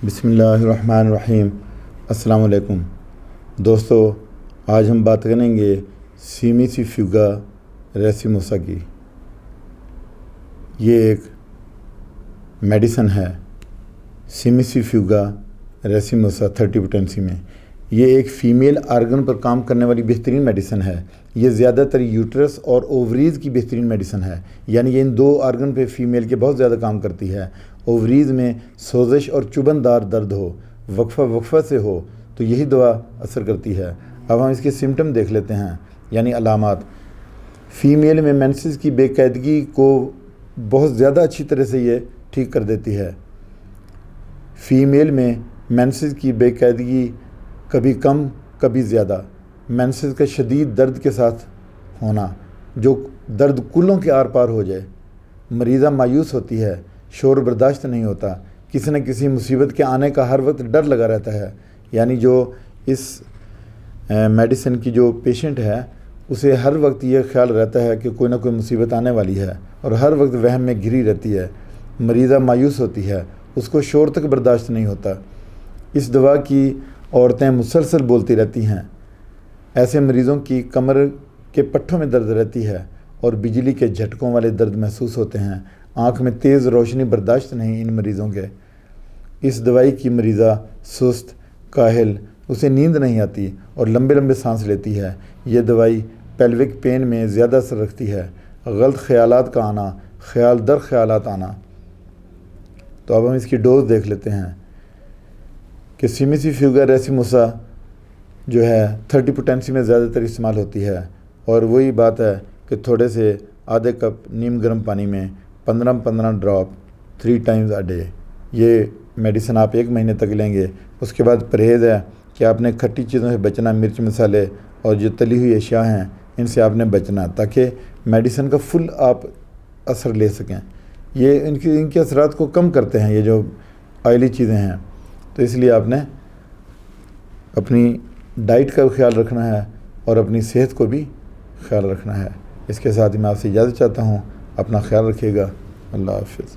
بسم اللہ الرحمن الرحیم۔ السلام علیکم دوستو، آج ہم بات کریں گے سیمیسیفیوگا ریسیموسا کی۔ یہ ایک میڈیسن ہے سیمیسیفیوگا ریسیموسا 30 پوٹینسی میں۔ یہ ایک فیمیل آرگن پر کام کرنے والی بہترین میڈیسن ہے۔ یہ زیادہ تر یوٹرس اور اووریز کی بہترین میڈیسن ہے، یعنی یہ ان دو آرگن پہ فیمیل کے بہت زیادہ کام کرتی ہے۔ اووریز میں سوزش اور چبھن دار درد ہو، وقفہ سے ہو تو یہی دوا اثر کرتی ہے۔ اب ہم اس کے سمٹم دیکھ لیتے ہیں، یعنی علامات۔ فیمیل میں مینسز کی بے قاعدگی کو بہت زیادہ اچھی طرح سے یہ ٹھیک کر دیتی ہے۔ فیمیل میں مینسز کی بے قاعدگی کبھی کم کبھی زیادہ، مینسز کا شدید درد کے ساتھ ہونا، جو درد کلوں کے آر پار ہو جائے، مریضہ مایوس ہوتی ہے، شور برداشت نہیں ہوتا، کسی نہ کسی مصیبت کے آنے کا ہر وقت ڈر لگا رہتا ہے۔ یعنی جو اس میڈیسن کی جو پیشنٹ ہے اسے ہر وقت یہ خیال رہتا ہے کہ کوئی نہ کوئی مصیبت آنے والی ہے، اور ہر وقت وہم میں گھری رہتی ہے، مریضہ مایوس ہوتی ہے، اس کو شور تک برداشت نہیں ہوتا۔ اس دوا کی عورتیں مسلسل بولتی رہتی ہیں۔ ایسے مریضوں کی کمر کے پٹھوں میں درد رہتی ہے اور بجلی کے جھٹکوں والے درد محسوس ہوتے ہیں۔ آنکھ میں تیز روشنی برداشت نہیں ان مریضوں کے۔ اس دوائی کی مریضہ سست، کاہل، اسے نیند نہیں آتی اور لمبے لمبے سانس لیتی ہے۔ یہ دوائی پیلوک پین میں زیادہ اثر رکھتی ہے۔ غلط خیالات کا آنا، خیال در خیالات آنا۔ تو اب ہم اس کی ڈوز دیکھ لیتے ہیں کہ سیمیسیفیوگا ریسیموسا جو ہے 30 پوٹینسی میں زیادہ تر استعمال ہوتی ہے، اور وہی بات ہے کہ تھوڑے سے آدھے کپ نیم گرم پانی میں 15 ڈراپ 3 ٹائمز اے ڈے۔ یہ میڈیسن آپ 1 مہینے تک لیں گے۔ اس کے بعد پرہیز ہے کہ آپ نے کھٹی چیزوں سے بچنا، مرچ مسالے اور جو تلی ہوئی اشیاء ہیں ان سے آپ نے بچنا، تاکہ میڈیسن کا فل آپ اثر لے سکیں۔ یہ ان کے اثرات کو کم کرتے ہیں، یہ جو آئلی چیزیں ہیں، تو اس لیے آپ نے اپنی ڈائٹ کا خیال رکھنا ہے اور اپنی صحت کو بھی خیال رکھنا ہے۔ اس کے ساتھ ہی میں آپ سے اجازت چاہتا ہوں۔ اپنا خیال رکھیے گا۔ اللہ حافظ۔